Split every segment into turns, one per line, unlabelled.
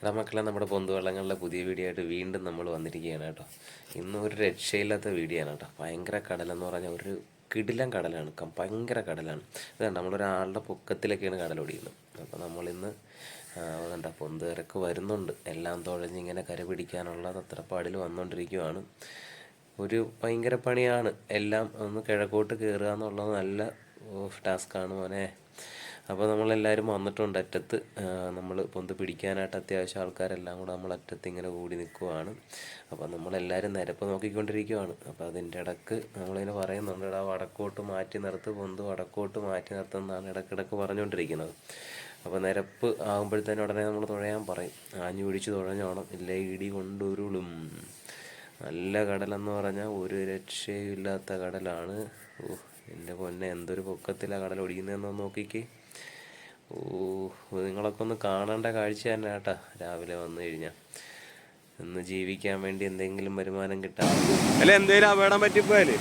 എടാ മക്കളെ, നമ്മുടെ പൊന്തുവള്ളങ്ങളുടെ പുതിയ വീഡിയോ ആയിട്ട് വീണ്ടും നമ്മൾ വന്നിരിക്കുകയാണ് കേട്ടോ. ഇന്ന് ഒരു രക്ഷയില്ലാത്ത വീഡിയോ ആണ് കേട്ടോ. ഭയങ്കര കടലെന്ന് പറഞ്ഞാൽ ഒരു കിടിലൻ കടലാണ്, ഭയങ്കര കടലാണ്. ഇതാണ് നമ്മളൊരാളുടെ പൊക്കത്തിലൊക്കെയാണ് കടൽ ഓടിക്കുന്നത്. അപ്പോൾ നമ്മളിന്ന് എന്താ പൊന്തുകരക്ക് വരുന്നുണ്ട്. എല്ലാം തുഴഞ്ഞിങ്ങനെ കര പിടിക്കാനുള്ള തത്രപ്പാടിൽ വന്നുകൊണ്ടിരിക്കുവാണ്. ഒരു ഭയങ്കര പണിയാണ്. എല്ലാം ഒന്ന് കിഴക്കോട്ട് കയറുക എന്നുള്ളത് നല്ല ടാസ്ക്കാണ് മോനെ. അപ്പോൾ നമ്മളെല്ലാവരും വന്നിട്ടുണ്ട് അറ്റത്ത്. നമ്മൾ പൊന്ത് പിടിക്കാനായിട്ട് അത്യാവശ്യം ആൾക്കാരെല്ലാം കൂടെ നമ്മൾ അറ്റത്ത് ഇങ്ങനെ കൂടി നിൽക്കുവാണ്. അപ്പോൾ നമ്മളെല്ലാവരും നിരപ്പ് നോക്കിക്കൊണ്ടിരിക്കുവാണ്. അപ്പോൾ അതിൻ്റെ ഇടക്ക് നമ്മളിങ്ങനെ പറയുന്നുണ്ട്, ഇടാ വടക്കോട്ട് മാറ്റി നിർത്ത്, പൊന്ത് വടക്കോട്ട് മാറ്റി നിർത്തുന്നതാണ് ഇടയ്ക്കിടക്ക് പറഞ്ഞുകൊണ്ടിരിക്കുന്നത്. അപ്പോൾ നിരപ്പ് ആകുമ്പോഴത്തേനും ഉടനെ നമ്മൾ തുഴയാൻ പറയും. ആഞ്ഞു പിടിച്ച് തുഴഞ്ഞോണം, ഇല്ല ഇടി കൊണ്ടുരുളും. നല്ല കടലെന്ന് പറഞ്ഞാൽ ഒരു രക്ഷയില്ലാത്ത കടലാണ്. എൻ്റെ പൊന്നെ, എന്തൊരു പൊക്കത്തിലാണ് കടൽ ഒടിക്കുന്നതെന്ന് നോക്കിക്കേ. നിങ്ങളൊക്കെ ഒന്ന് കാണേണ്ട കാഴ്ച തന്നെ കേട്ടാ. രാവിലെ വന്നു കഴിഞ്ഞാൽ ഇന്ന് ജീവിക്കാൻ വേണ്ടി എന്തെങ്കിലും വരുമാനം കിട്ടാൻ
അല്ല എന്തെങ്കിലും അപകടം പറ്റിപ്പോയാല്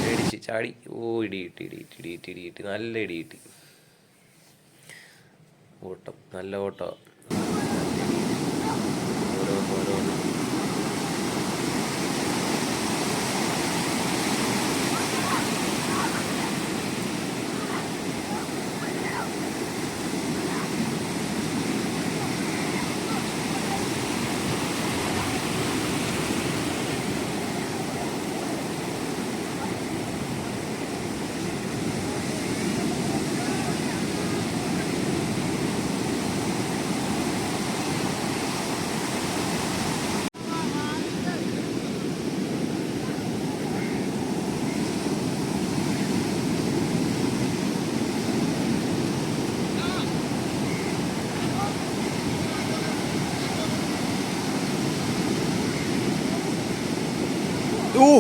പേടിച്ച് ചാടി. ഇടി കിട്ടി, ഇടി കിട്ടി, ഇടി കിട്ടി, ഇടി കിട്ടി, നല്ല ഇടി കിട്ടി. ഓട്ടം, നല്ല ഓട്ടം. ഓരോന്ന്
ഊ